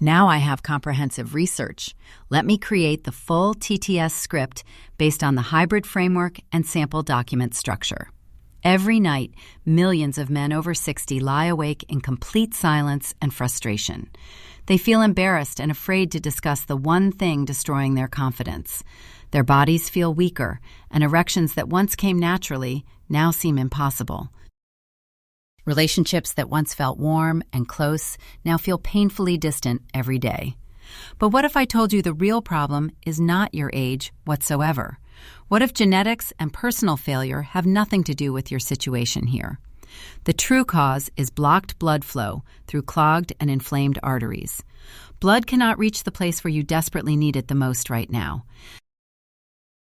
Now I have comprehensive research. Let me create the full TTS script based on the hybrid framework and sample document structure. Every night, millions of men over 60 lie awake in complete silence and frustration. They feel embarrassed and afraid to discuss the one thing destroying their confidence. Their bodies feel weaker, and erections that once came naturally now seem impossible. Relationships that once felt warm and close now feel painfully distant every day. But what if I told you the real problem is not your age whatsoever? What if genetics and personal failure have nothing to do with your situation here? The true cause is blocked blood flow through clogged and inflamed arteries. Blood cannot reach the place where you desperately need it the most right now.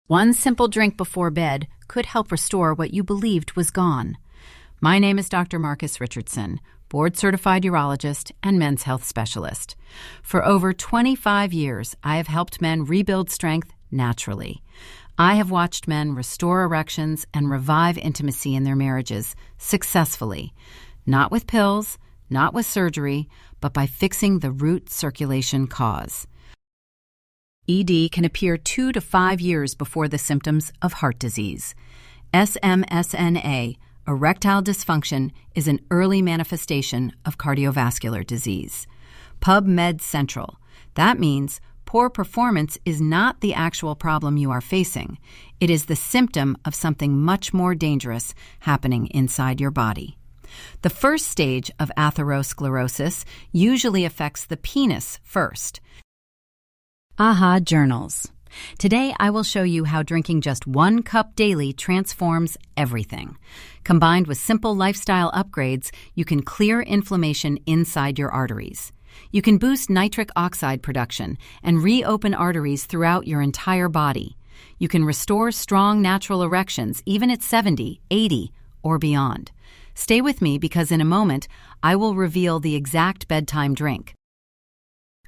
One simple drink before bed could help restore what you believed was gone. My name is Dr. Marcus Richardson, board-certified urologist and men's health specialist. For over 25 years, I have helped men rebuild strength naturally. I have watched men restore erections and revive intimacy in their marriages successfully, not with pills, not with surgery, but by fixing the root circulation cause. ED can appear 2 to 5 years before the symptoms of heart disease. SMSNA, erectile dysfunction, is an early manifestation of cardiovascular disease. PubMed Central. That means poor performance is not the actual problem you are facing. It is the symptom of something much more dangerous happening inside your body. The first stage of atherosclerosis usually affects the penis first. AHA Journals. Today, I will show you how drinking just 1 cup daily transforms everything. Combined with simple lifestyle upgrades, you can clear inflammation inside your arteries. You can boost nitric oxide production and reopen arteries throughout your entire body. You can restore strong natural erections even at 70, 80, or beyond. Stay with me because in a moment, I will reveal the exact bedtime drink.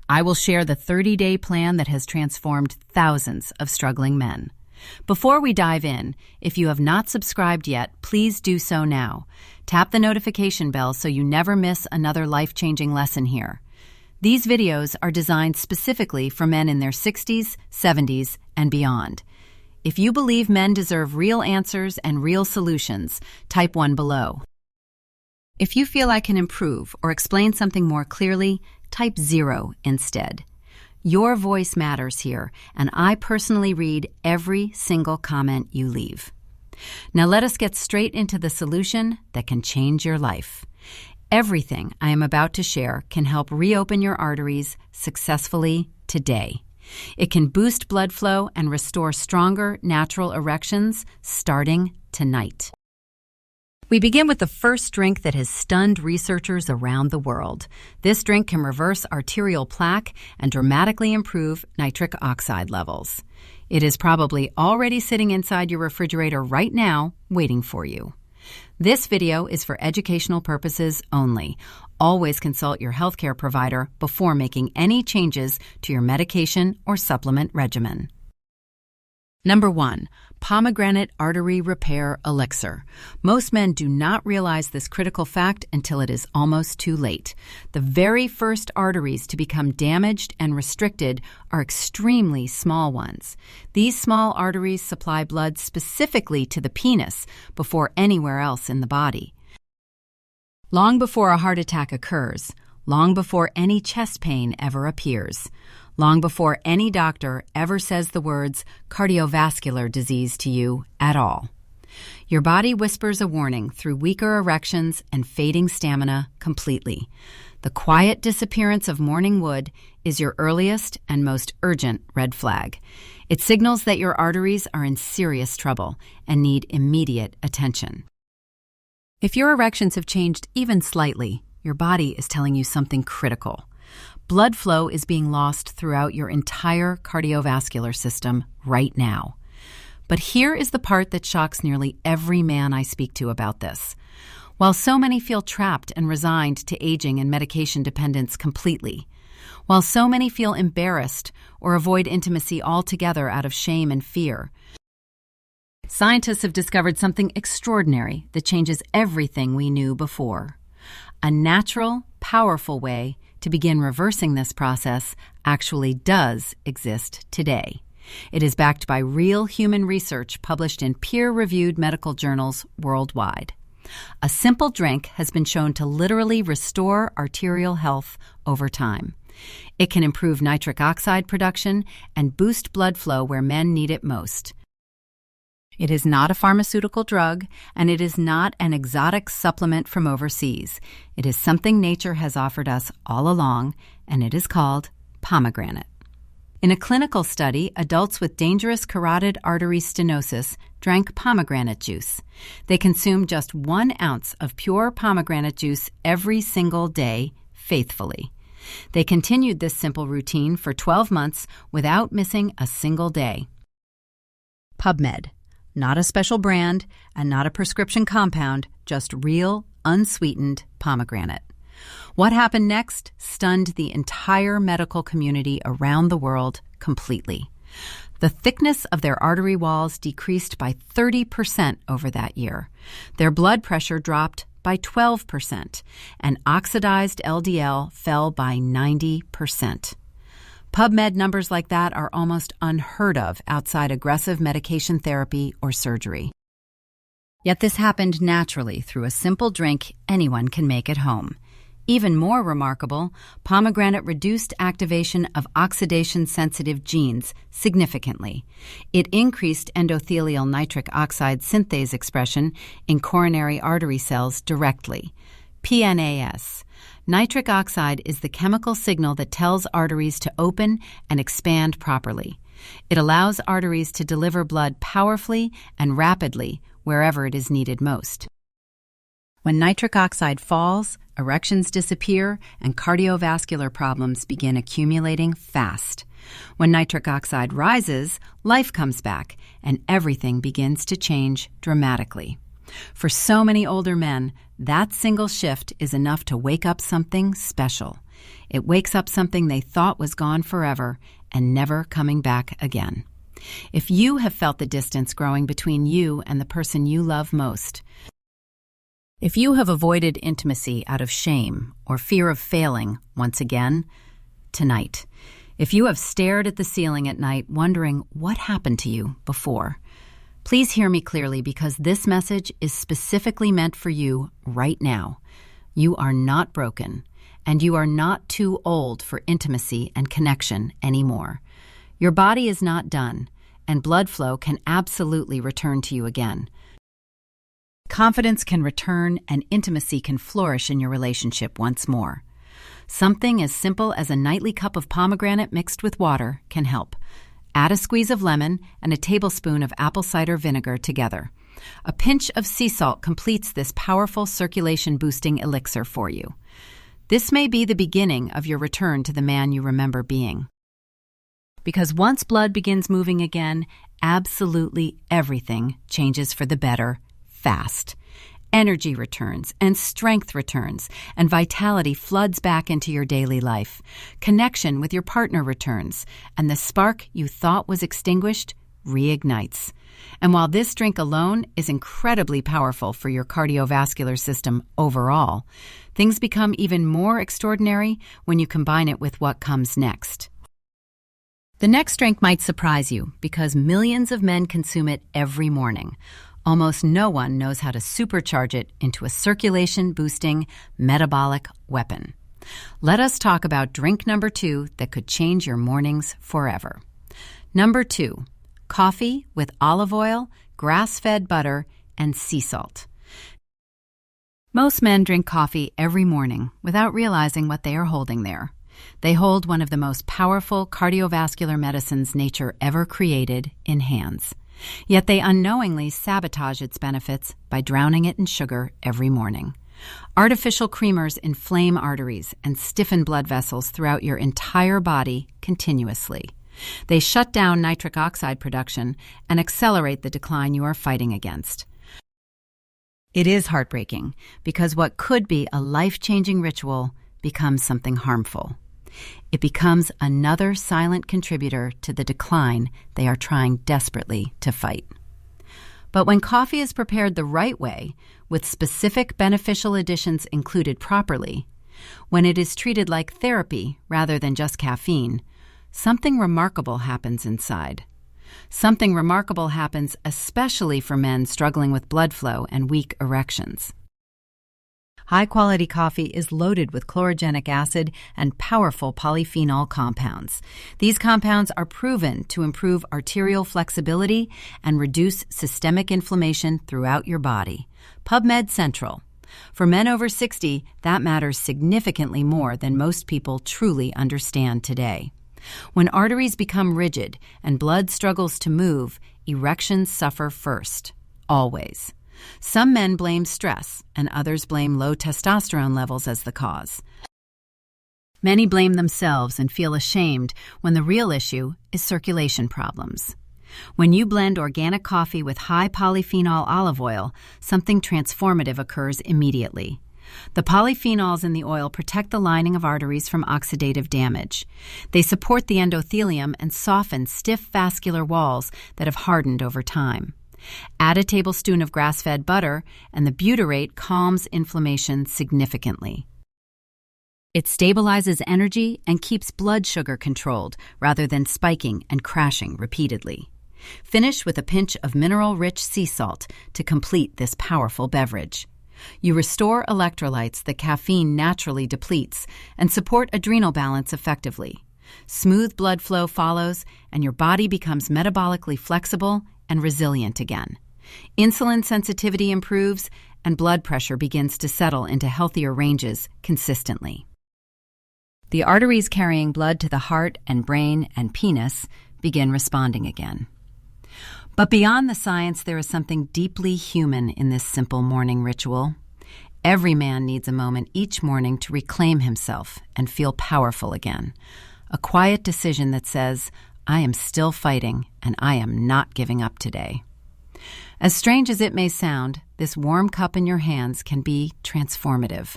I will share the 30-day plan that has transformed thousands of struggling men. Before we dive in, if you have not subscribed yet, please do so now. Tap the notification bell so you never miss another life-changing lesson here. These videos are designed specifically for men in their 60s, 70s, and beyond. If you believe men deserve real answers and real solutions, type 1 below. If you feel I can improve or explain something more clearly, type 0 instead. Your voice matters here, and I personally read every single comment you leave. Now let us get straight into the solution that can change your life. Everything I am about to share can help reopen your arteries successfully today. It can boost blood flow and restore stronger natural erections starting tonight. We begin with the first drink that has stunned researchers around the world. This drink can reverse arterial plaque and dramatically improve nitric oxide levels. It is probably already sitting inside your refrigerator right now, waiting for you. This video is for educational purposes only. Always consult your healthcare provider before making any changes to your medication or supplement regimen. Number 1, Pomegranate Artery Repair Elixir. Most men do not realize this critical fact until it is almost too late. The very first arteries to become damaged and restricted are extremely small ones. These small arteries supply blood specifically to the penis before anywhere else in the body. Long before a heart attack occurs, long before any chest pain ever appears, long before any doctor ever says the words cardiovascular disease to you at all. Your body whispers a warning through weaker erections and fading stamina completely. The quiet disappearance of morning wood is your earliest and most urgent red flag. It signals that your arteries are in serious trouble and need immediate attention. If your erections have changed even slightly, your body is telling you something critical. Blood flow is being lost throughout your entire cardiovascular system right now. But here is the part that shocks nearly every man I speak to about this. While so many feel trapped and resigned to aging and medication dependence completely, while so many feel embarrassed or avoid intimacy altogether out of shame and fear, scientists have discovered something extraordinary that changes everything we knew before. A natural, powerful way to begin reversing this process actually does exist today. It is backed by real human research published in peer-reviewed medical journals worldwide. A simple drink has been shown to literally restore arterial health over time. It can improve nitric oxide production and boost blood flow where men need it most. It is not a pharmaceutical drug, and it is not an exotic supplement from overseas. It is something nature has offered us all along, and it is called pomegranate. In a clinical study, adults with dangerous carotid artery stenosis drank pomegranate juice. They consumed just 1 ounce of pure pomegranate juice every single day, faithfully. They continued this simple routine for 12 months without missing a single day. PubMed. Not a special brand and not a prescription compound, just real, unsweetened pomegranate. What happened next stunned the entire medical community around the world completely. The thickness of their artery walls decreased by 30% over that year. Their blood pressure dropped by 12%, and oxidized LDL fell by 90%. PubMed numbers like that are almost unheard of outside aggressive medication therapy or surgery. Yet this happened naturally through a simple drink anyone can make at home. Even more remarkable, pomegranate reduced activation of oxidation-sensitive genes significantly. It increased endothelial nitric oxide synthase expression in coronary artery cells directly. PNAS. Nitric oxide is the chemical signal that tells arteries to open and expand properly. It allows arteries to deliver blood powerfully and rapidly wherever it is needed most. When nitric oxide falls, erections disappear and cardiovascular problems begin accumulating fast. When nitric oxide rises, life comes back and everything begins to change dramatically. For so many older men, that single shift is enough to wake up something special. It wakes up something they thought was gone forever and never coming back again. If you have felt the distance growing between you and the person you love most, if you have avoided intimacy out of shame or fear of failing once again, tonight. If you have stared at the ceiling at night wondering what happened to you before, please hear me clearly because this message is specifically meant for you right now. You are not broken, and you are not too old for intimacy and connection anymore. Your body is not done, and blood flow can absolutely return to you again. Confidence can return and intimacy can flourish in your relationship once more. Something as simple as a nightly cup of pomegranate mixed with water can help. Add a squeeze of lemon and a tablespoon of apple cider vinegar together. A pinch of sea salt completes this powerful circulation-boosting elixir for you. This may be the beginning of your return to the man you remember being. Because once blood begins moving again, absolutely everything changes for the better fast. Energy returns, and strength returns, and vitality floods back into your daily life. Connection with your partner returns, and the spark you thought was extinguished reignites. And while this drink alone is incredibly powerful for your cardiovascular system overall, things become even more extraordinary when you combine it with what comes next. The next drink might surprise you because millions of men consume it every morning. Almost no one knows how to supercharge it into a circulation-boosting metabolic weapon. Let us talk about drink number 2 that could change your mornings forever. Number 2, coffee with olive oil, grass-fed butter, and sea salt. Most men drink coffee every morning without realizing what they are holding there. They hold one of the most powerful cardiovascular medicines nature ever created in hands. Yet they unknowingly sabotage its benefits by drowning it in sugar every morning. Artificial creamers inflame arteries and stiffen blood vessels throughout your entire body continuously. They shut down nitric oxide production and accelerate the decline you are fighting against. It is heartbreaking because what could be a life-changing ritual becomes something harmful. It becomes another silent contributor to the decline they are trying desperately to fight. But when coffee is prepared the right way, with specific beneficial additions included properly, When it is treated like therapy rather than just caffeine, something remarkable happens inside. Something remarkable happens especially for men struggling with blood flow and weak erections. High-quality coffee is loaded with chlorogenic acid and powerful polyphenol compounds. These compounds are proven to improve arterial flexibility and reduce systemic inflammation throughout your body. PubMed Central. For men over 60, that matters significantly more than most people truly understand today. When arteries become rigid and blood struggles to move, erections suffer first. Always. Some men blame stress, and others blame low testosterone levels as the cause. Many blame themselves and feel ashamed when the real issue is circulation problems. When you blend organic coffee with high polyphenol olive oil, something transformative occurs immediately. The polyphenols in the oil protect the lining of arteries from oxidative damage. They support the endothelium and soften stiff vascular walls that have hardened over time. Add a tablespoon of grass-fed butter, and the butyrate calms inflammation significantly. It stabilizes energy and keeps blood sugar controlled rather than spiking and crashing repeatedly. Finish with a pinch of mineral-rich sea salt to complete this powerful beverage. You restore electrolytes that caffeine naturally depletes and support adrenal balance effectively. Smooth blood flow follows, and your body becomes metabolically flexible and resilient again. Insulin sensitivity improves, and blood pressure begins to settle into healthier ranges consistently. The arteries carrying blood to the heart and brain and penis begin responding again. But beyond the science, there is something deeply human in this simple morning ritual. Every man needs a moment each morning to reclaim himself and feel powerful again. A quiet decision that says, I am still fighting, and I am not giving up today. As strange as it may sound, this warm cup in your hands can be transformative.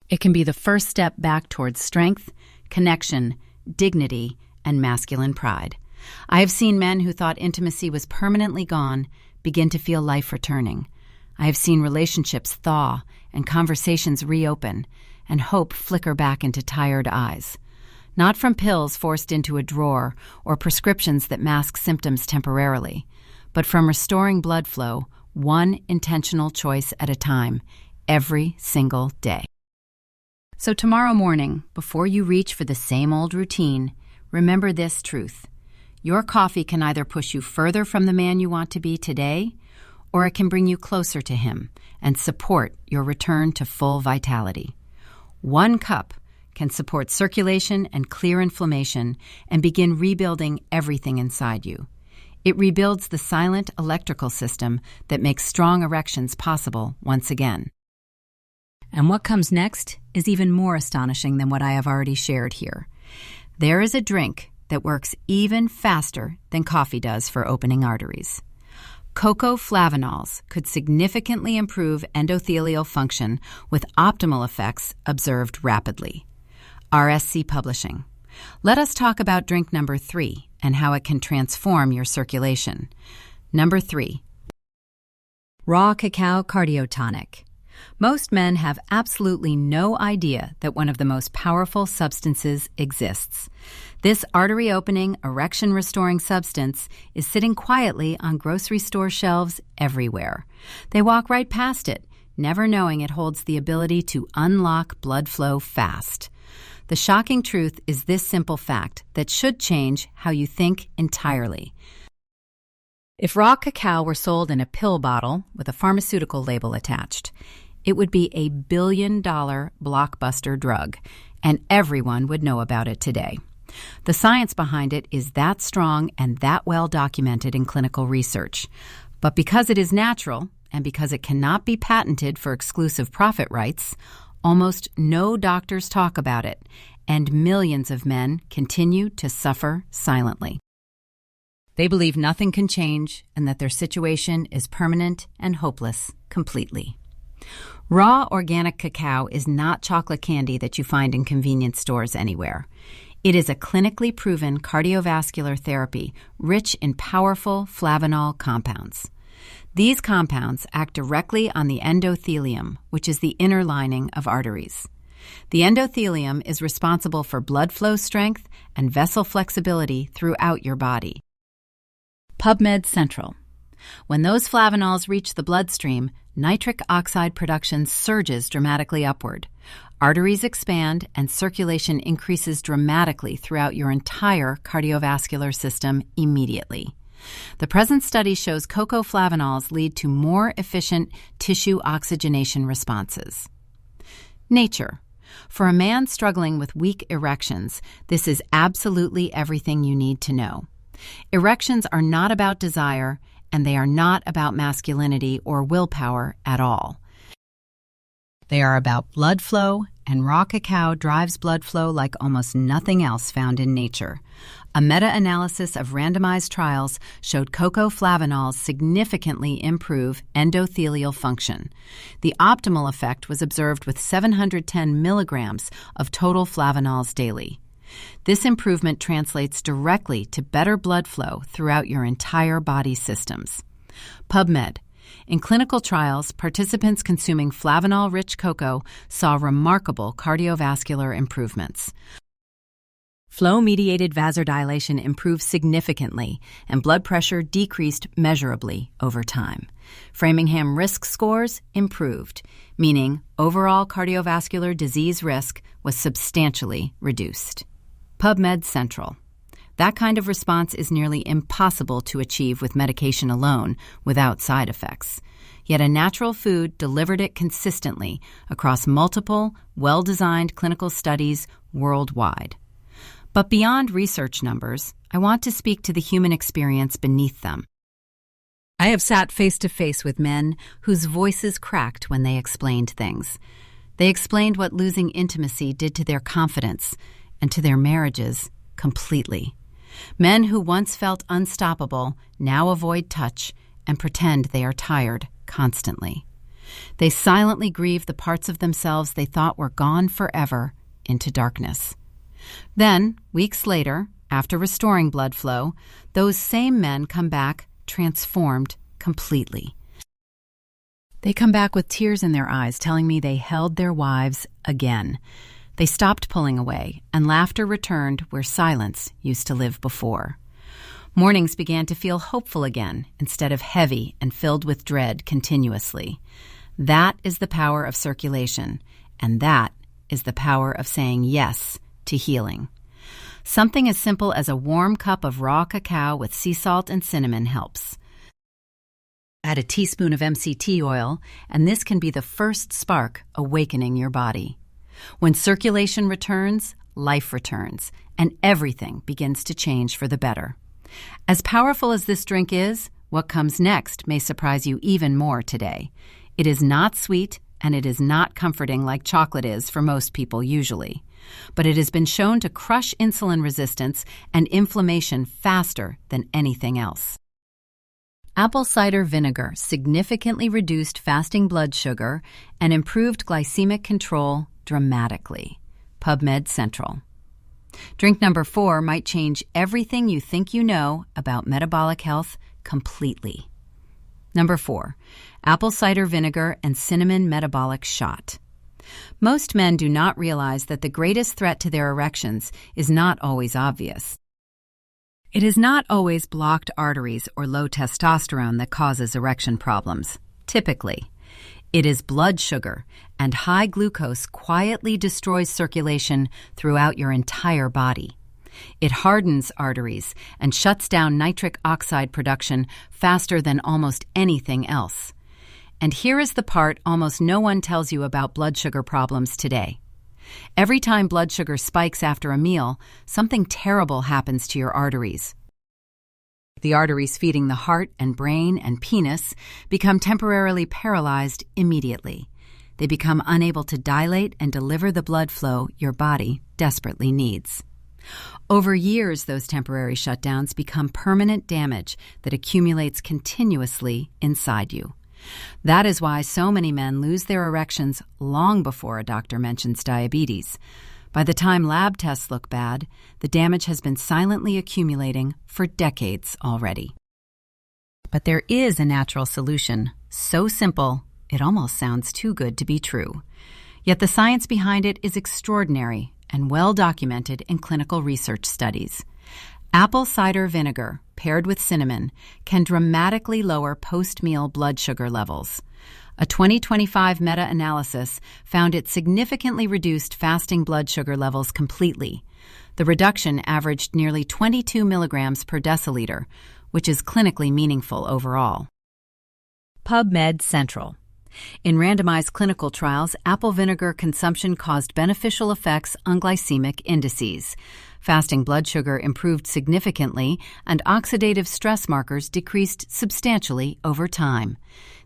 It can be the first step back towards strength, connection, dignity, and masculine pride. I have seen men who thought intimacy was permanently gone begin to feel life returning. I have seen relationships thaw and conversations reopen, and hope flicker back into tired eyes. Not from pills forced into a drawer or prescriptions that mask symptoms temporarily, but from restoring blood flow, one intentional choice at a time, every single day. So tomorrow morning, before you reach for the same old routine, remember this truth. Your coffee can either push you further from the man you want to be today, or it can bring you closer to him and support your return to full vitality. One cup can support circulation and clear inflammation and begin rebuilding everything inside you. It rebuilds the silent electrical system that makes strong erections possible once again. And what comes next is even more astonishing than what I have already shared here. There is a drink that works even faster than coffee does for opening arteries. Cocoa flavanols could significantly improve endothelial function with optimal effects observed rapidly. RSC Publishing. Let us talk about drink number 3 and how it can transform your circulation. Number 3. Raw Cacao Cardiotonic. Most men have absolutely no idea that one of the most powerful substances exists. This artery-opening, erection-restoring substance is sitting quietly on grocery store shelves everywhere. They walk right past it, never knowing it holds the ability to unlock blood flow fast. The shocking truth is this simple fact that should change how you think entirely. If raw cacao were sold in a pill bottle with a pharmaceutical label attached, it would be a billion-dollar blockbuster drug, and everyone would know about it today. The science behind it is that strong and that well documented in clinical research. But because it is natural, and because it cannot be patented for exclusive profit rights, almost no doctors talk about it, and millions of men continue to suffer silently. They believe nothing can change and that their situation is permanent and hopeless completely. Raw organic cacao is not chocolate candy that you find in convenience stores anywhere. It is a clinically proven cardiovascular therapy rich in powerful flavanol compounds. These compounds act directly on the endothelium, which is the inner lining of arteries. The endothelium is responsible for blood flow strength and vessel flexibility throughout your body. PubMed Central. When those flavanols reach the bloodstream, nitric oxide production surges dramatically upward. Arteries expand and circulation increases dramatically throughout your entire cardiovascular system immediately. The present study shows cocoa flavanols lead to more efficient tissue oxygenation responses. Nature. For a man struggling with weak erections, this is absolutely everything you need to know. Erections are not about desire, and they are not about masculinity or willpower at all. They are about blood flow, and raw cacao drives blood flow like almost nothing else found in nature. A meta-analysis of randomized trials showed cocoa flavanols significantly improve endothelial function. The optimal effect was observed with 710 milligrams of total flavanols daily. This improvement translates directly to better blood flow throughout your entire body systems. PubMed. In clinical trials, participants consuming flavanol-rich cocoa saw remarkable cardiovascular improvements. Flow-mediated vasodilation improved significantly, and blood pressure decreased measurably over time. Framingham risk scores improved, meaning overall cardiovascular disease risk was substantially reduced. PubMed Central. That kind of response is nearly impossible to achieve with medication alone without side effects. Yet a natural food delivered it consistently across multiple, well-designed clinical studies worldwide. But beyond research numbers, I want to speak to the human experience beneath them. I have sat face-to-face with men whose voices cracked when they explained things. They explained what losing intimacy did to their confidence and to their marriages completely. Men who once felt unstoppable now avoid touch and pretend they are tired constantly. They silently grieve the parts of themselves they thought were gone forever into darkness. Then, weeks later, after restoring blood flow, those same men come back transformed completely. They come back with tears in their eyes telling me they held their wives again. They stopped pulling away, and laughter returned where silence used to live before. Mornings began to feel hopeful again instead of heavy and filled with dread continuously. That is the power of circulation, and that is the power of saying yes to healing. Something as simple as a warm cup of raw cacao with sea salt and cinnamon helps. Add a teaspoon of MCT oil, and this can be the first spark awakening your body. When circulation returns, life returns, and everything begins to change for the better. As powerful as this drink is, what comes next may surprise you even more today. It is not sweet, and it is not comforting like chocolate is for most people usually. But it has been shown to crush insulin resistance and inflammation faster than anything else. Apple cider vinegar significantly reduced fasting blood sugar and improved glycemic control dramatically. PubMed Central. Drink number 4 might change everything you think you know about metabolic health completely. Number 4, apple cider vinegar and cinnamon metabolic shot. Most men do not realize that the greatest threat to their erections is not always obvious. It is not always blocked arteries or low testosterone that causes erection problems. Typically, it is blood sugar, and high glucose quietly destroys circulation throughout your entire body. It hardens arteries and shuts down nitric oxide production faster than almost anything else. And here is the part almost no one tells you about blood sugar problems today. Every time blood sugar spikes after a meal, something terrible happens to your arteries. The arteries feeding the heart and brain and penis become temporarily paralyzed immediately. They become unable to dilate and deliver the blood flow your body desperately needs. Over years, those temporary shutdowns become permanent damage that accumulates continuously inside you. That is why so many men lose their erections long before a doctor mentions diabetes. By the time lab tests look bad, the damage has been silently accumulating for decades already. But there is a natural solution, so simple it almost sounds too good to be true. Yet the science behind it is extraordinary and well documented in clinical research studies. Apple cider vinegar, paired with cinnamon, can dramatically lower post-meal blood sugar levels. A 2025 meta-analysis found it significantly reduced fasting blood sugar levels completely. The reduction averaged nearly 22 milligrams per deciliter, which is clinically meaningful overall. PubMed Central. In randomized clinical trials, apple vinegar consumption caused beneficial effects on glycemic indices. Fasting blood sugar improved significantly, and oxidative stress markers decreased substantially over time.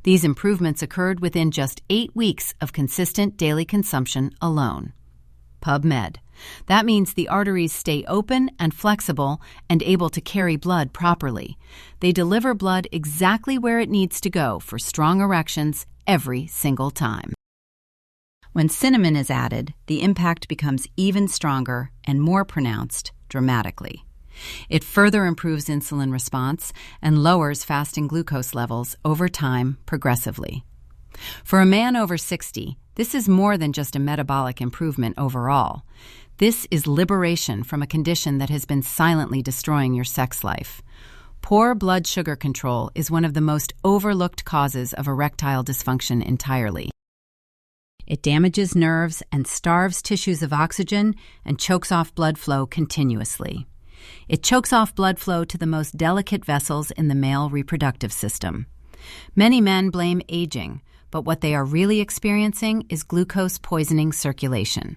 These improvements occurred within just 8 weeks of consistent daily consumption alone. PubMed. That means the arteries stay open and flexible and able to carry blood properly. They deliver blood exactly where it needs to go for strong erections every single time. When cinnamon is added, the impact becomes even stronger and more pronounced dramatically. It further improves insulin response and lowers fasting glucose levels over time progressively. For a man over 60, this is more than just a metabolic improvement overall. This is liberation from a condition that has been silently destroying your sex life. Poor blood sugar control is one of the most overlooked causes of erectile dysfunction entirely. It damages nerves and starves tissues of oxygen and chokes off blood flow continuously. It chokes off blood flow to the most delicate vessels in the male reproductive system. Many men blame aging, but what they are really experiencing is glucose poisoning circulation.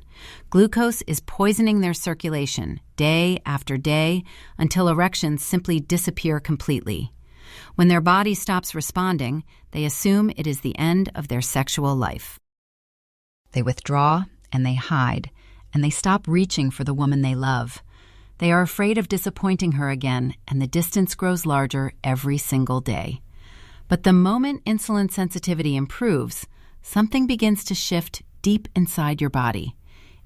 Glucose is poisoning their circulation day after day until erections simply disappear completely. When their body stops responding, they assume it is the end of their sexual life. They withdraw and they hide, and they stop reaching for the woman they love. They are afraid of disappointing her again, and the distance grows larger every single day. But the moment insulin sensitivity improves, something begins to shift deep inside your body.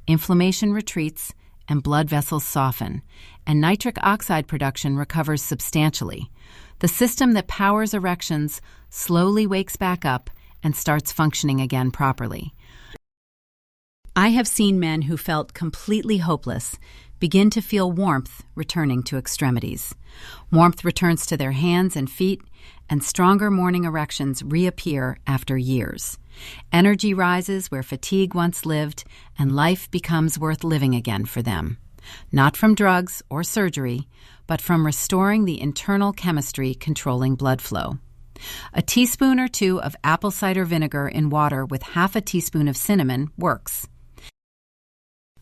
Inflammation retreats and blood vessels soften, and nitric oxide production recovers substantially. The system that powers erections slowly wakes back up and starts functioning again properly. I have seen men who felt completely hopeless begin to feel warmth returning to extremities. Warmth returns to their hands and feet, and stronger morning erections reappear after years. Energy rises where fatigue once lived, and life becomes worth living again for them. Not from drugs or surgery, but from restoring the internal chemistry controlling blood flow. A teaspoon or two of apple cider vinegar in water with half a teaspoon of cinnamon works.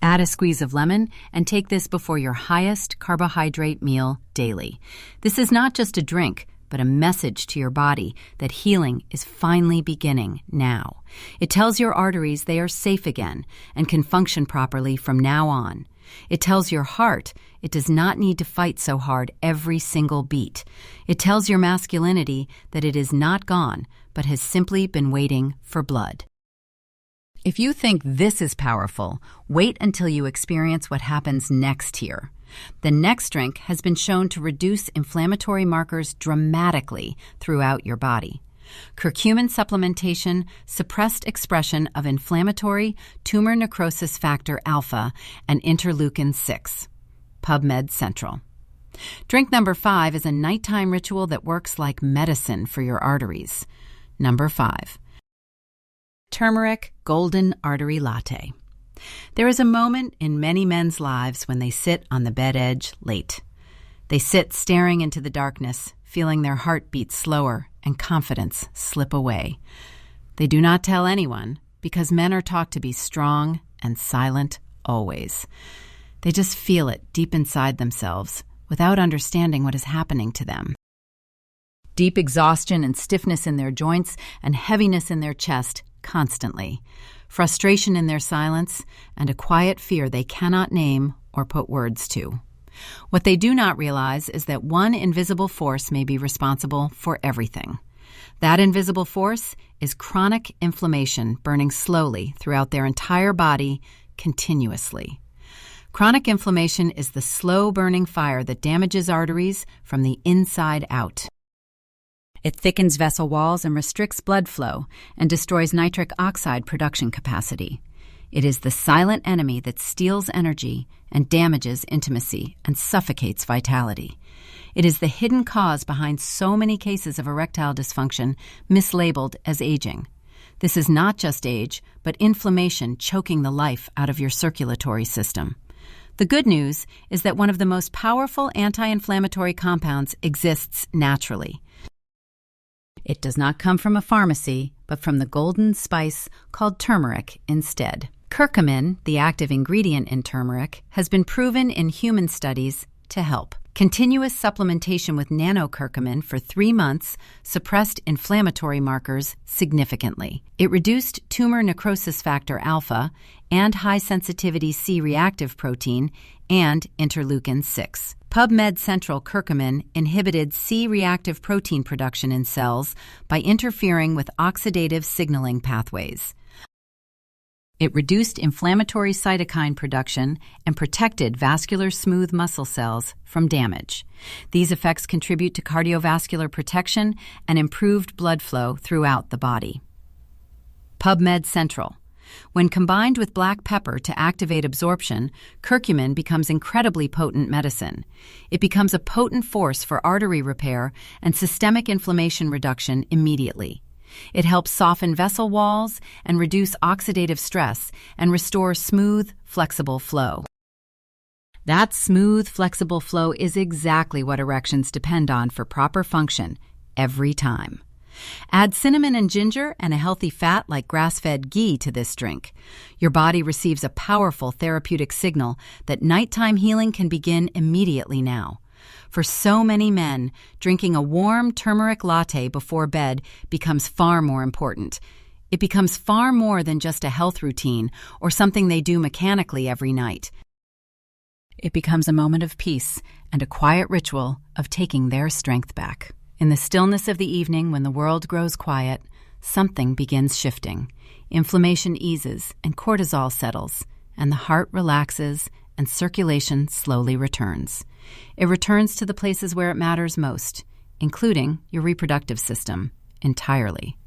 Add a squeeze of lemon and take this before your highest carbohydrate meal daily. This is not just a drink, but a message to your body that healing is finally beginning now. It tells your arteries they are safe again and can function properly from now on. It tells your heart it does not need to fight so hard every single beat. It tells your masculinity that it is not gone, but has simply been waiting for blood. If you think this is powerful, wait until you experience what happens next here. The next drink has been shown to reduce inflammatory markers dramatically throughout your body. Curcumin supplementation suppressed expression of inflammatory tumor necrosis factor alpha and interleukin-6. PubMed Central. Drink number 5 is a nighttime ritual that works like medicine for your arteries. Number 5. Turmeric Golden Artery Latte. There is a moment in many men's lives when they sit on the bed edge late. They sit staring into the darkness, feeling their heart beat slower and confidence slip away. They do not tell anyone because men are taught to be strong and silent always. They just feel it deep inside themselves without understanding what is happening to them. Deep exhaustion and stiffness in their joints and heaviness in their chest constantly, frustration in their silence, and a quiet fear they cannot name or put words to. What they do not realize is that one invisible force may be responsible for everything. That invisible force is chronic inflammation burning slowly throughout their entire body continuously. Chronic inflammation is the slow-burning fire that damages arteries from the inside out. It thickens vessel walls and restricts blood flow and destroys nitric oxide production capacity. It is the silent enemy that steals energy and damages intimacy and suffocates vitality. It is the hidden cause behind so many cases of erectile dysfunction mislabeled as aging. This is not just age, but inflammation choking the life out of your circulatory system. The good news is that one of the most powerful anti-inflammatory compounds exists naturally. It does not come from a pharmacy, but from the golden spice called turmeric instead. Curcumin, the active ingredient in turmeric, has been proven in human studies to help. Continuous supplementation with nanocurcumin for 3 months suppressed inflammatory markers significantly. It reduced tumor necrosis factor alpha and high-sensitivity C-reactive protein and interleukin-6. PubMed Central curcumin inhibited C-reactive protein production in cells by interfering with oxidative signaling pathways. It reduced inflammatory cytokine production and protected vascular smooth muscle cells from damage. These effects contribute to cardiovascular protection and improved blood flow throughout the body. PubMed Central. When combined with black pepper to activate absorption, curcumin becomes incredibly potent medicine. It becomes a potent force for artery repair and systemic inflammation reduction immediately. It helps soften vessel walls and reduce oxidative stress and restore smooth, flexible flow. That smooth, flexible flow is exactly what erections depend on for proper function every time. Add cinnamon and ginger and a healthy fat like grass-fed ghee to this drink. Your body receives a powerful therapeutic signal that nighttime healing can begin immediately now. For so many men, drinking a warm turmeric latte before bed becomes far more important. It becomes far more than just a health routine or something they do mechanically every night. It becomes a moment of peace and a quiet ritual of taking their strength back. In the stillness of the evening, when the world grows quiet, something begins shifting. Inflammation eases and cortisol settles, and the heart relaxes and circulation slowly returns. It returns to the places where it matters most, including your reproductive system, entirely.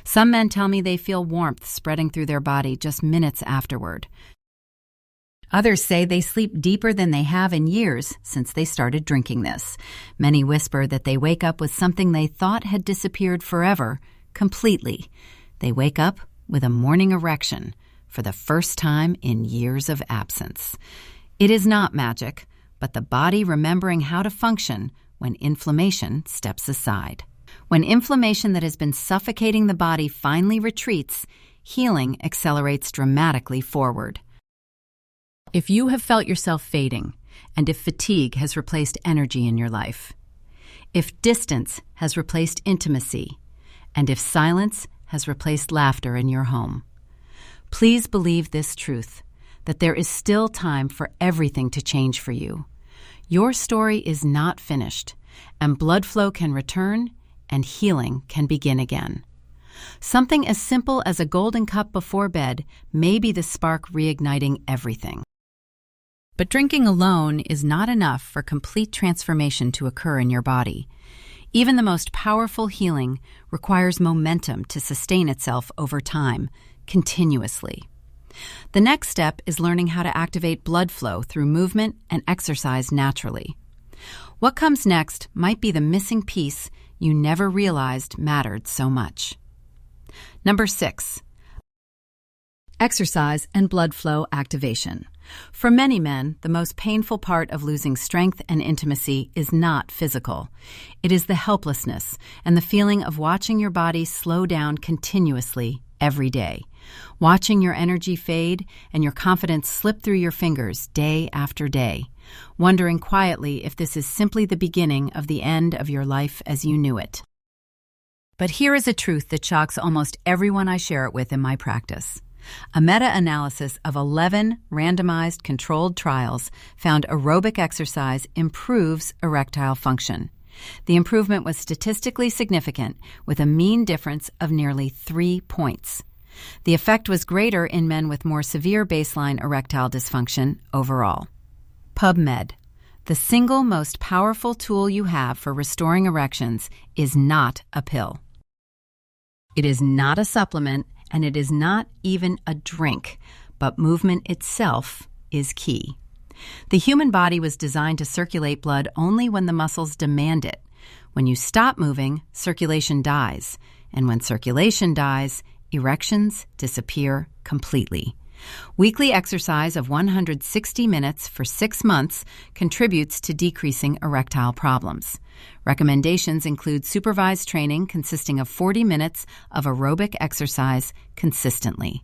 Some men tell me they feel warmth spreading through their body just minutes afterward. Others say they sleep deeper than they have in years since they started drinking this. Many whisper that they wake up with something they thought had disappeared forever, completely. They wake up with a morning erection for the first time in years of absence. It is not magic, but the body remembering how to function when inflammation steps aside. When inflammation that has been suffocating the body finally retreats, healing accelerates dramatically forward. If you have felt yourself fading, and if fatigue has replaced energy in your life, if distance has replaced intimacy, and if silence has replaced laughter in your home, please believe this truth, that there is still time for everything to change for you. Your story is not finished, and blood flow can return, and healing can begin again. Something as simple as a golden cup before bed may be the spark reigniting everything. But drinking alone is not enough for complete transformation to occur in your body. Even the most powerful healing requires momentum to sustain itself over time, continuously. The next step is learning how to activate blood flow through movement and exercise naturally. What comes next might be the missing piece you never realized mattered so much. Number 6. Exercise and blood flow activation. For many men, the most painful part of losing strength and intimacy is not physical. It is the helplessness and the feeling of watching your body slow down continuously every day, watching your energy fade and your confidence slip through your fingers day after day, wondering quietly if this is simply the beginning of the end of your life as you knew it. But here is a truth that shocks almost everyone I share it with in my practice. A meta-analysis of 11 randomized controlled trials found aerobic exercise improves erectile function. The improvement was statistically significant, with a mean difference of nearly 3 points. The effect was greater in men with more severe baseline erectile dysfunction overall. PubMed. The single most powerful tool you have for restoring erections is not a pill. It is not a supplement, and it is not even a drink. but movement itself is key. The human body was designed to circulate blood only when the muscles demand it. When you stop moving, circulation dies, and when circulation dies, erections disappear completely. Weekly exercise of 160 minutes for 6 months contributes to decreasing erectile problems. Recommendations include supervised training consisting of 40 minutes of aerobic exercise consistently.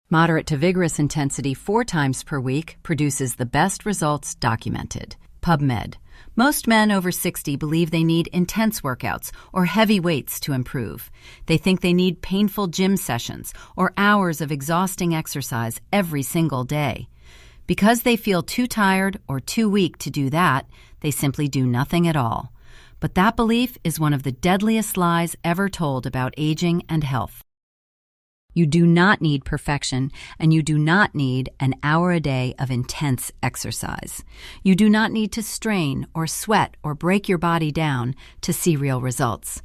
Moderate to vigorous intensity 4 times per week produces the best results documented. PubMed. Most men over 60 believe they need intense workouts or heavy weights to improve. They think they need painful gym sessions or hours of exhausting exercise every single day. Because they feel too tired or too weak to do that, they simply do nothing at all. But that belief is one of the deadliest lies ever told about aging and health. You do not need perfection, and you do not need an hour a day of intense exercise. You do not need to strain or sweat or break your body down to see real results.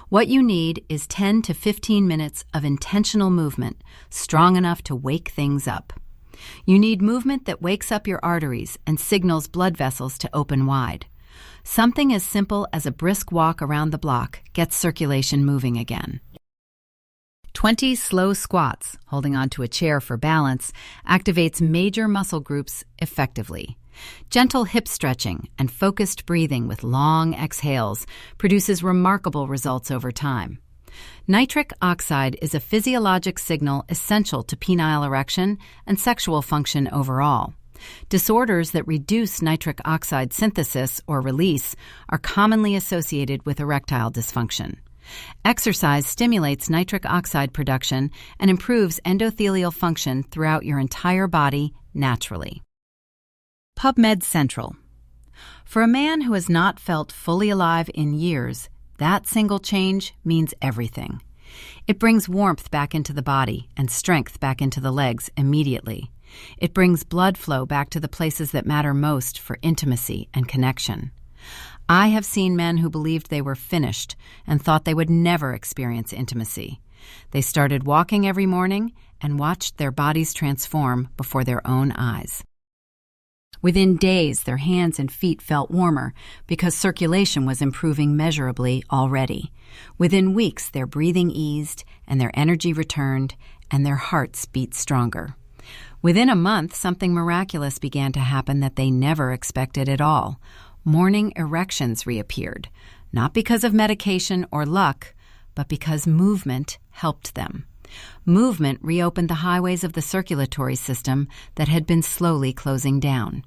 What you need is 10 to 15 minutes of intentional movement, strong enough to wake things up. You need movement that wakes up your arteries and signals blood vessels to open wide. Something as simple as a brisk walk around the block gets circulation moving again. 20 slow squats, holding onto a chair for balance, activates major muscle groups effectively. Gentle hip stretching and focused breathing with long exhales produces remarkable results over time. Nitric oxide is a physiologic signal essential to penile erection and sexual function overall. Disorders that reduce nitric oxide synthesis or release are commonly associated with erectile dysfunction. Exercise stimulates nitric oxide production and improves endothelial function throughout your entire body naturally. PubMed Central. For a man who has not felt fully alive in years, that single change means everything. It brings warmth back into the body and strength back into the legs immediately. It brings blood flow back to the places that matter most for intimacy and connection. I have seen men who believed they were finished and thought they would never experience intimacy. They started walking every morning and watched their bodies transform before their own eyes. Within days, their hands and feet felt warmer because circulation was improving measurably already. Within weeks, their breathing eased and their energy returned and their hearts beat stronger. Within a month, something miraculous began to happen that they never expected at all. Morning erections reappeared, not because of medication or luck, but because movement helped them. Movement reopened the highways of the circulatory system that had been slowly closing down.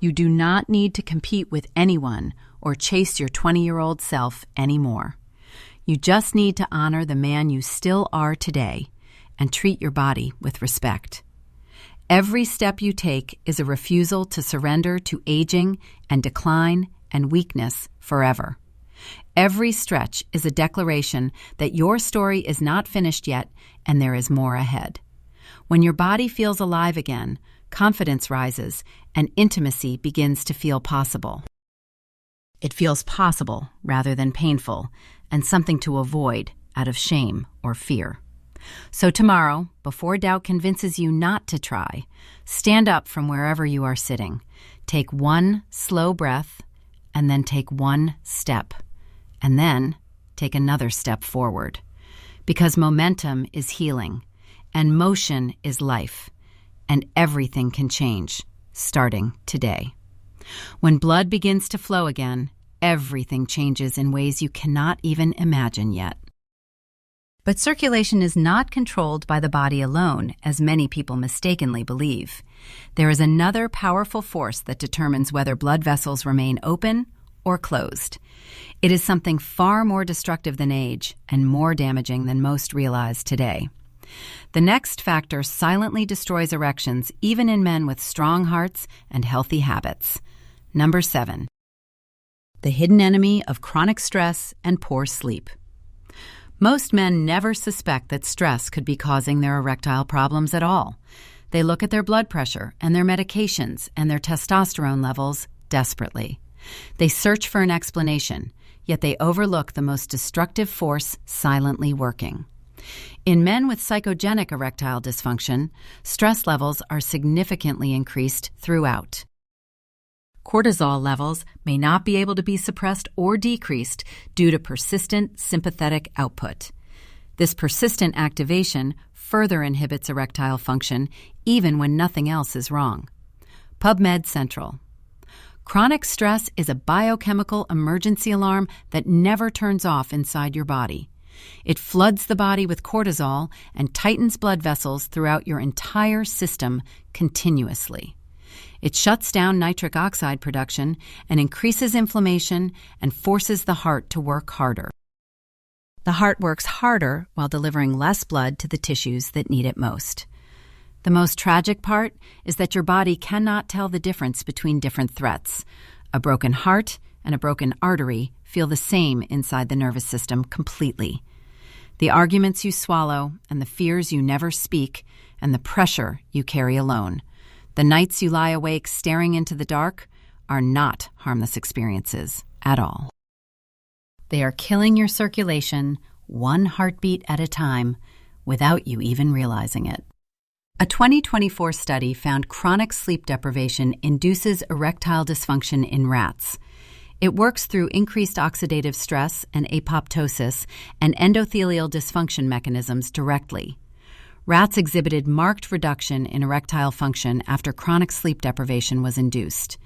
You do not need to compete with anyone or chase your 20-year-old self anymore. You just need to honor the man you still are today and treat your body with respect. Every step you take is a refusal to surrender to aging and decline and weakness forever. Every stretch is a declaration that your story is not finished yet and there is more ahead. When your body feels alive again, confidence rises and intimacy begins to feel possible. It feels possible rather than painful and something to avoid out of shame or fear. So tomorrow, before doubt convinces you not to try, stand up from wherever you are sitting. Take one slow breath, and then take one step, and then take another step forward. Because momentum is healing, and motion is life, and everything can change, starting today. When blood begins to flow again, everything changes in ways you cannot even imagine yet. But circulation is not controlled by the body alone, as many people mistakenly believe. There is another powerful force that determines whether blood vessels remain open or closed. It is something far more destructive than age and more damaging than most realize today. The next factor silently destroys erections even in men with strong hearts and healthy habits. Number 7. The hidden enemy of chronic stress and poor sleep. Most men never suspect that stress could be causing their erectile problems at all. They look at their blood pressure and their medications and their testosterone levels desperately. They search for an explanation, yet they overlook the most destructive force silently working. In men with psychogenic erectile dysfunction, stress levels are significantly increased throughout. Cortisol levels may not be able to be suppressed or decreased due to persistent sympathetic output. This persistent activation further inhibits erectile function even when nothing else is wrong. PubMed Central. Chronic stress is a biochemical emergency alarm that never turns off inside your body. It floods the body with cortisol and tightens blood vessels throughout your entire system continuously. It shuts down nitric oxide production and increases inflammation and forces the heart to work harder. The heart works harder while delivering less blood to the tissues that need it most. The most tragic part is that your body cannot tell the difference between different threats. A broken heart and a broken artery feel the same inside the nervous system completely. The arguments you swallow and the fears you never speak and the pressure you carry alone. The nights you lie awake staring into the dark are not harmless experiences at all. They are killing your circulation one heartbeat at a time without you even realizing it. A 2024 study found chronic sleep deprivation induces erectile dysfunction in rats. It works through increased oxidative stress and apoptosis and endothelial dysfunction mechanisms directly. Rats exhibited marked reduction in erectile function after chronic sleep deprivation was induced.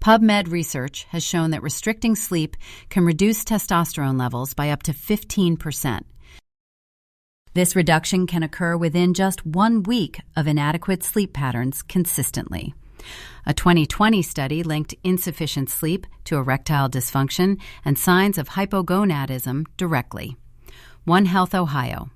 PubMed research has shown that restricting sleep can reduce testosterone levels by up to 15%. This reduction can occur within just 1 week of inadequate sleep patterns consistently. A 2020 study linked insufficient sleep to erectile dysfunction and signs of hypogonadism directly. One Health Ohio.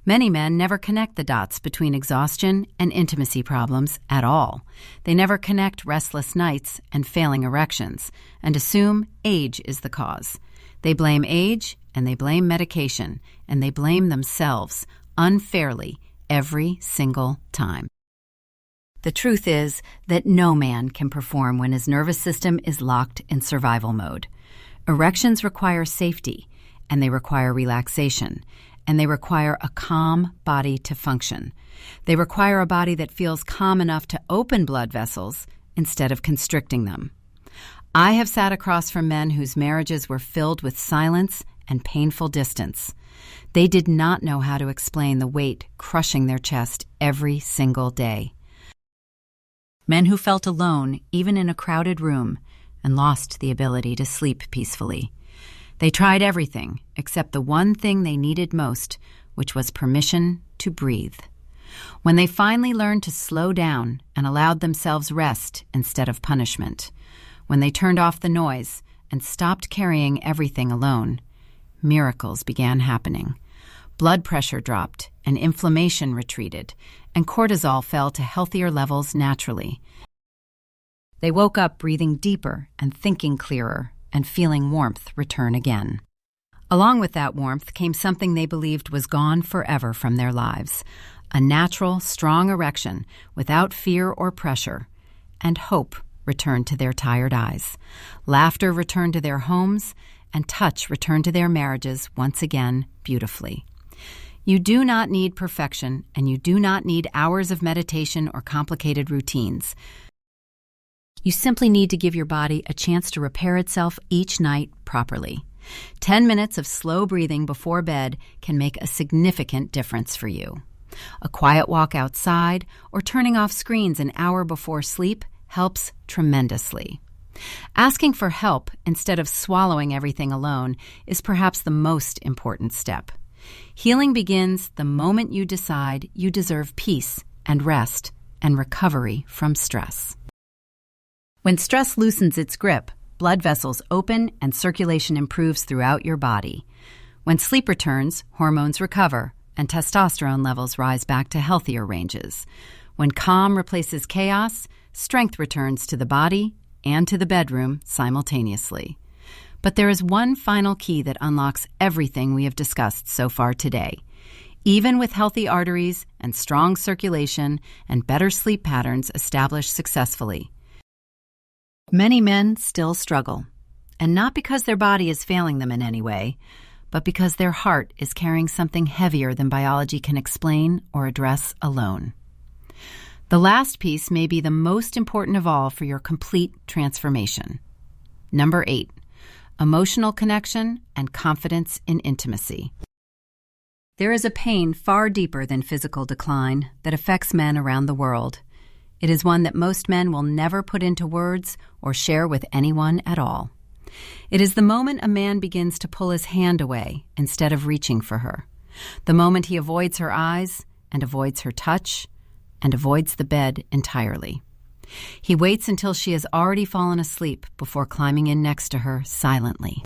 Many men never connect the dots between exhaustion and intimacy problems at all. They never connect restless nights and failing erections and assume age is the cause. They blame age and they blame medication and they blame themselves unfairly every single time. The truth is that no man can perform when his nervous system is locked in survival mode. Erections require safety, and they require relaxation, and they require a calm body to function. They require a body that feels calm enough to open blood vessels instead of constricting them. I have sat across from men whose marriages were filled with silence and painful distance. They did not know how to explain the weight crushing their chest every single day. Men who felt alone, even in a crowded room, and lost the ability to sleep peacefully. They tried everything except the one thing they needed most, which was permission to breathe. When they finally learned to slow down and allowed themselves rest instead of punishment, when they turned off the noise and stopped carrying everything alone, miracles began happening. Blood pressure dropped and inflammation retreated, and cortisol fell to healthier levels naturally. They woke up breathing deeper and thinking clearer and feeling warmth return again. Along with that warmth came something they believed was gone forever from their lives, a natural, strong erection without fear or pressure, and hope returned to their tired eyes. Laughter returned to their homes, and touch returned to their marriages once again beautifully. You do not need perfection, and you do not need hours of meditation or complicated routines. You simply need to give your body a chance to repair itself each night properly. 10 minutes of slow breathing before bed can make a significant difference for you. A quiet walk outside or turning off screens an hour before sleep helps tremendously. Asking for help instead of swallowing everything alone is perhaps the most important step. Healing begins the moment you decide you deserve peace and rest and recovery from stress. When stress loosens its grip, blood vessels open and circulation improves throughout your body. When sleep returns, hormones recover and testosterone levels rise back to healthier ranges. When calm replaces chaos, strength returns to the body and to the bedroom simultaneously. But there is one final key that unlocks everything we have discussed so far today. Even with healthy arteries and strong circulation and better sleep patterns established successfully, many men still struggle, and not because their body is failing them in any way, but because their heart is carrying something heavier than biology can explain or address alone. The last piece may be the most important of all for your complete transformation. Number 8, emotional connection and confidence in intimacy. There is a pain far deeper than physical decline that affects men around the world. It is one that most men will never put into words or share with anyone at all. It is the moment a man begins to pull his hand away instead of reaching for her, the moment he avoids her eyes and avoids her touch and avoids the bed entirely. He waits until she has already fallen asleep before climbing in next to her silently.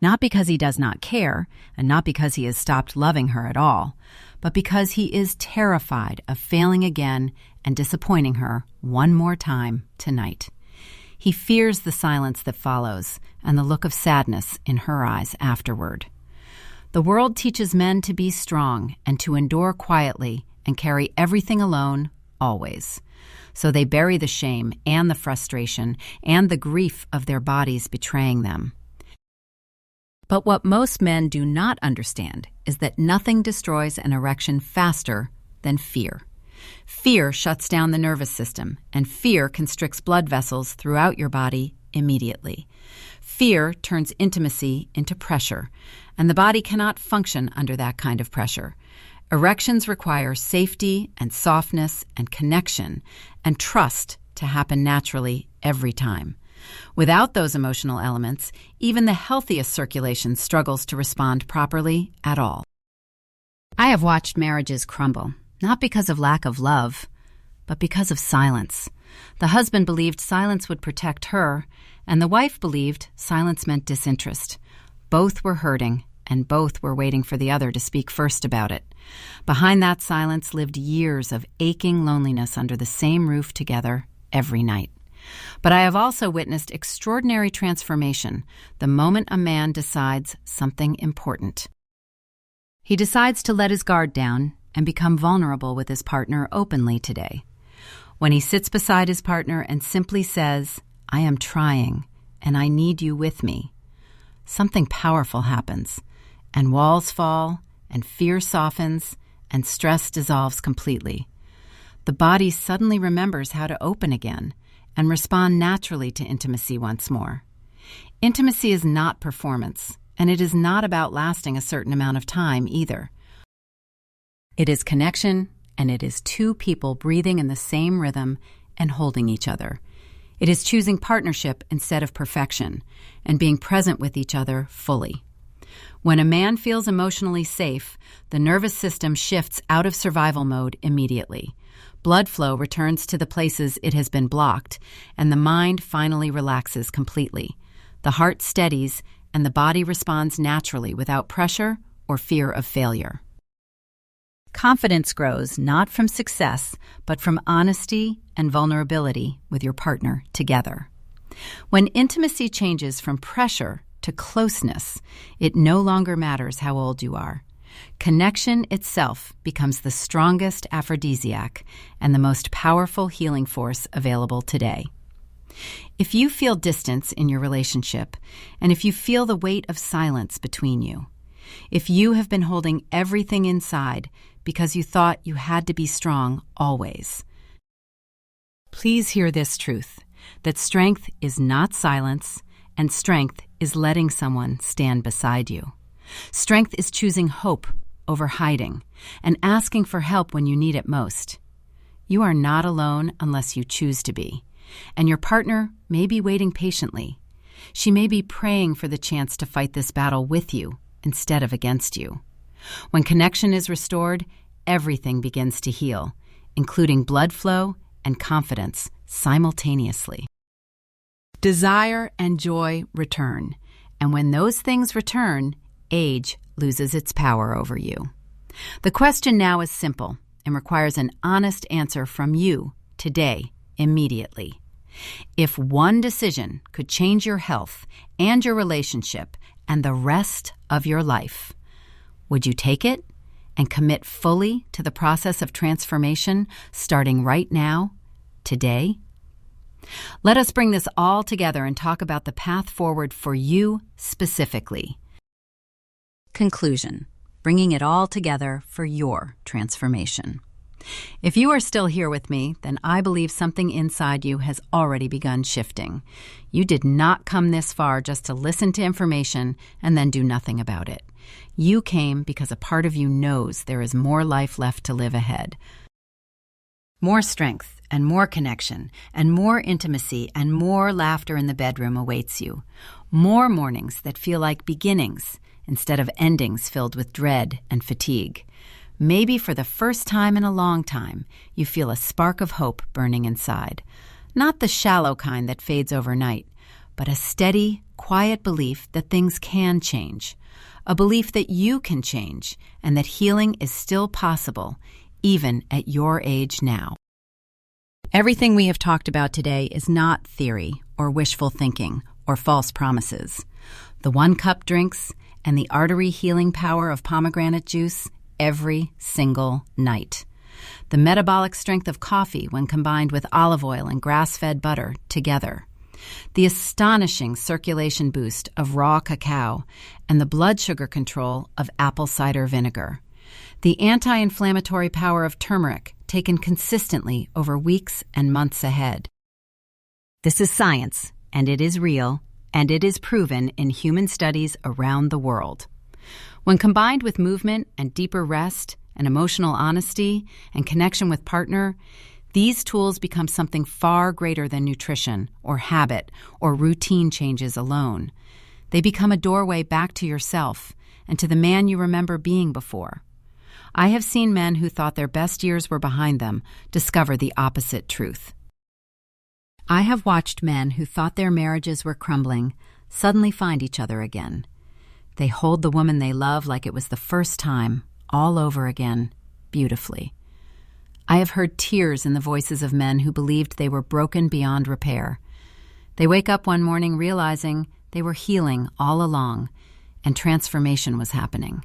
Not because he does not care, and not because he has stopped loving her at all, but because he is terrified of failing again and disappointing her one more time tonight. He fears the silence that follows and the look of sadness in her eyes afterward. The world teaches men to be strong and to endure quietly and carry everything alone, always. So they bury the shame and the frustration and the grief of their bodies betraying them. But what most men do not understand is that nothing destroys an erection faster than fear. Fear shuts down the nervous system, and fear constricts blood vessels throughout your body immediately. Fear turns intimacy into pressure, and the body cannot function under that kind of pressure. Erections require safety and softness and connection and trust to happen naturally every time. Without those emotional elements, even the healthiest circulation struggles to respond properly at all. I have watched marriages crumble, not because of lack of love, but because of silence. The husband believed silence would protect her, and the wife believed silence meant disinterest. Both were hurting, and both were waiting for the other to speak first about it. Behind that silence lived years of aching loneliness under the same roof together every night. But I have also witnessed extraordinary transformation the moment a man decides something important. He decides to let his guard down and become vulnerable with his partner openly today. When he sits beside his partner and simply says, "I am trying, and I need you with me," something powerful happens, and walls fall, and fear softens, and stress dissolves completely. The body suddenly remembers how to open again and respond naturally to intimacy once more. Intimacy is not performance, and it is not about lasting a certain amount of time either. It is connection, and it is two people breathing in the same rhythm and holding each other. It is choosing partnership instead of perfection, and being present with each other fully. When a man feels emotionally safe, the nervous system shifts out of survival mode immediately. Blood flow returns to the places it has been blocked, and the mind finally relaxes completely. The heart steadies, and the body responds naturally without pressure or fear of failure. Confidence grows not from success, but from honesty and vulnerability with your partner together. When intimacy changes from pressure to closeness, it no longer matters how old you are. Connection itself becomes the strongest aphrodisiac and the most powerful healing force available today. If you feel distance in your relationship, and if you feel the weight of silence between you, if you have been holding everything inside because you thought you had to be strong always, please hear this truth, that strength is not silence, and strength is letting someone stand beside you. Strength is choosing hope over hiding and asking for help when you need it most. You are not alone unless you choose to be, and your partner may be waiting patiently. She may be praying for the chance to fight this battle with you instead of against you. When connection is restored, everything begins to heal, including blood flow and confidence simultaneously. Desire and joy return, and when those things return, age loses its power over you. The question now is simple and requires an honest answer from you today, immediately. If one decision could change your health and your relationship and the rest of your life, would you take it and commit fully to the process of transformation starting right now, today? Let us bring this all together and talk about the path forward for you specifically. Conclusion: bringing it all together for your transformation. If you are still here with me, then I believe something inside you has already begun shifting. You did not come this far just to listen to information and then do nothing about it. You came because a part of you knows there is more life left to live ahead. More strength and more connection and more intimacy and more laughter in the bedroom awaits you. More mornings that feel like beginnings instead of endings filled with dread and fatigue. Maybe for the first time in a long time, you feel a spark of hope burning inside. Not the shallow kind that fades overnight, but a steady, quiet belief that things can change. A belief that you can change and that healing is still possible, even at your age now. Everything we have talked about today is not theory or wishful thinking or false promises. The one-cup drinks and the artery healing power of pomegranate juice every single night. The metabolic strength of coffee when combined with olive oil and grass-fed butter together. The astonishing circulation boost of raw cacao and the blood sugar control of apple cider vinegar. The anti-inflammatory power of turmeric taken consistently over weeks and months ahead. This is science, and it is real, and it is proven in human studies around the world. When combined with movement and deeper rest and emotional honesty and connection with partner, these tools become something far greater than nutrition or habit or routine changes alone. They become a doorway back to yourself and to the man you remember being before. I have seen men who thought their best years were behind them discover the opposite truth. I have watched men who thought their marriages were crumbling suddenly find each other again. They hold the woman they love like it was the first time, all over again, beautifully. I have heard tears in the voices of men who believed they were broken beyond repair. They wake up one morning realizing they were healing all along, and transformation was happening.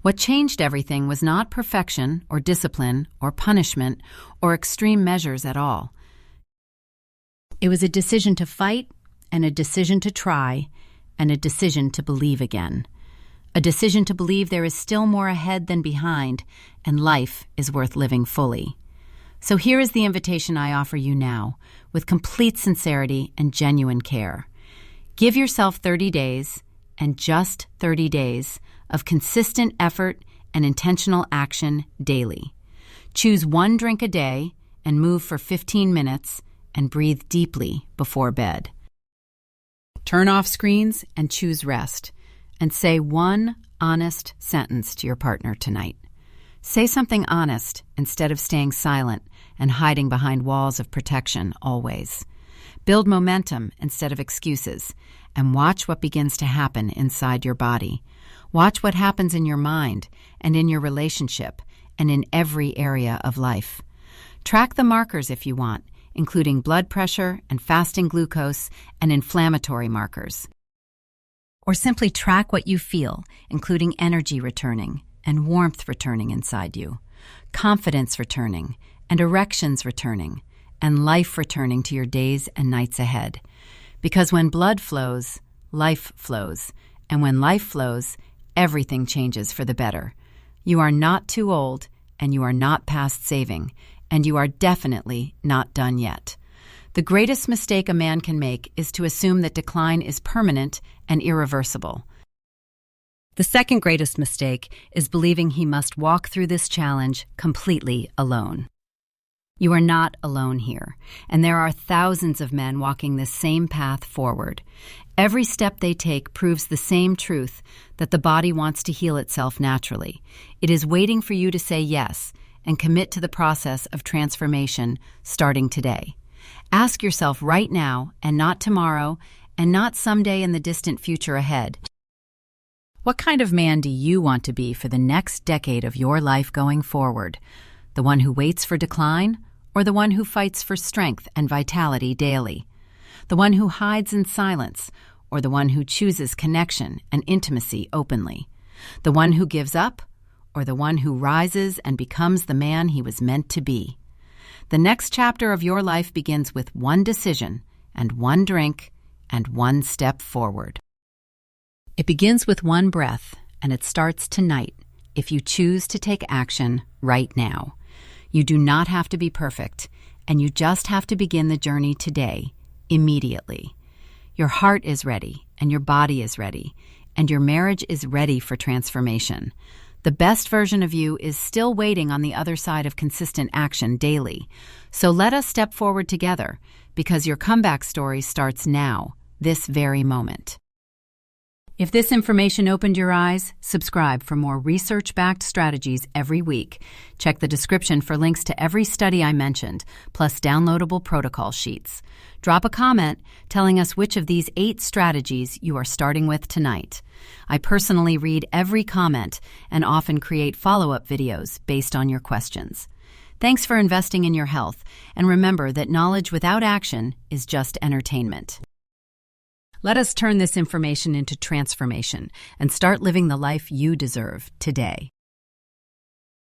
What changed everything was not perfection or discipline or punishment or extreme measures at all. It was a decision to fight and a decision to try and a decision to believe again. A decision to believe there is still more ahead than behind and life is worth living fully. So here is the invitation I offer you now, with complete sincerity and genuine care. Give yourself 30 days, and just 30 days, of consistent effort and intentional action daily. Choose one drink a day and move for 15 minutes and breathe deeply before bed. Turn off screens and choose rest, and say one honest sentence to your partner tonight. Say something honest instead of staying silent and hiding behind walls of protection always. Build momentum instead of excuses, and watch what begins to happen inside your body. Watch what happens in your mind and in your relationship and in every area of life. Track the markers if you want, including blood pressure and fasting glucose and inflammatory markers. Or simply track what you feel, including energy returning and warmth returning inside you, confidence returning and erections returning, and life returning to your days and nights ahead. Because when blood flows, life flows, and when life flows, everything changes for the better. You are not too old, and you are not past saving, and you are definitely not done yet. The greatest mistake a man can make is to assume that decline is permanent and irreversible. The second greatest mistake is believing he must walk through this challenge completely alone. You are not alone here, and there are thousands of men walking this same path forward. Every step they take proves the same truth, that the body wants to heal itself naturally. It is waiting for you to say yes and commit to the process of transformation starting today. Ask yourself right now, and not tomorrow, and not someday in the distant future ahead. What kind of man do you want to be for the next decade of your life going forward? The one who waits for decline, or the one who fights for strength and vitality daily? The one who hides in silence, or the one who chooses connection and intimacy openly? The one who gives up, or the one who rises and becomes the man he was meant to be? The next chapter of your life begins with one decision and one drink and one step forward. It begins with one breath and it starts tonight if you choose to take action right now. You do not have to be perfect, and you just have to begin the journey today, immediately. Your heart is ready, and your body is ready, and your marriage is ready for transformation. The best version of you is still waiting on the other side of consistent action daily. So let us step forward together, because your comeback story starts now, this very moment. If this information opened your eyes, subscribe for more research-backed strategies every week. Check the description for links to every study I mentioned, plus downloadable protocol sheets. Drop a comment telling us which of these 8 strategies you are starting with tonight. I personally read every comment and often create follow-up videos based on your questions. Thanks for investing in your health, and remember that knowledge without action is just entertainment. Let us turn this information into transformation and start living the life you deserve today.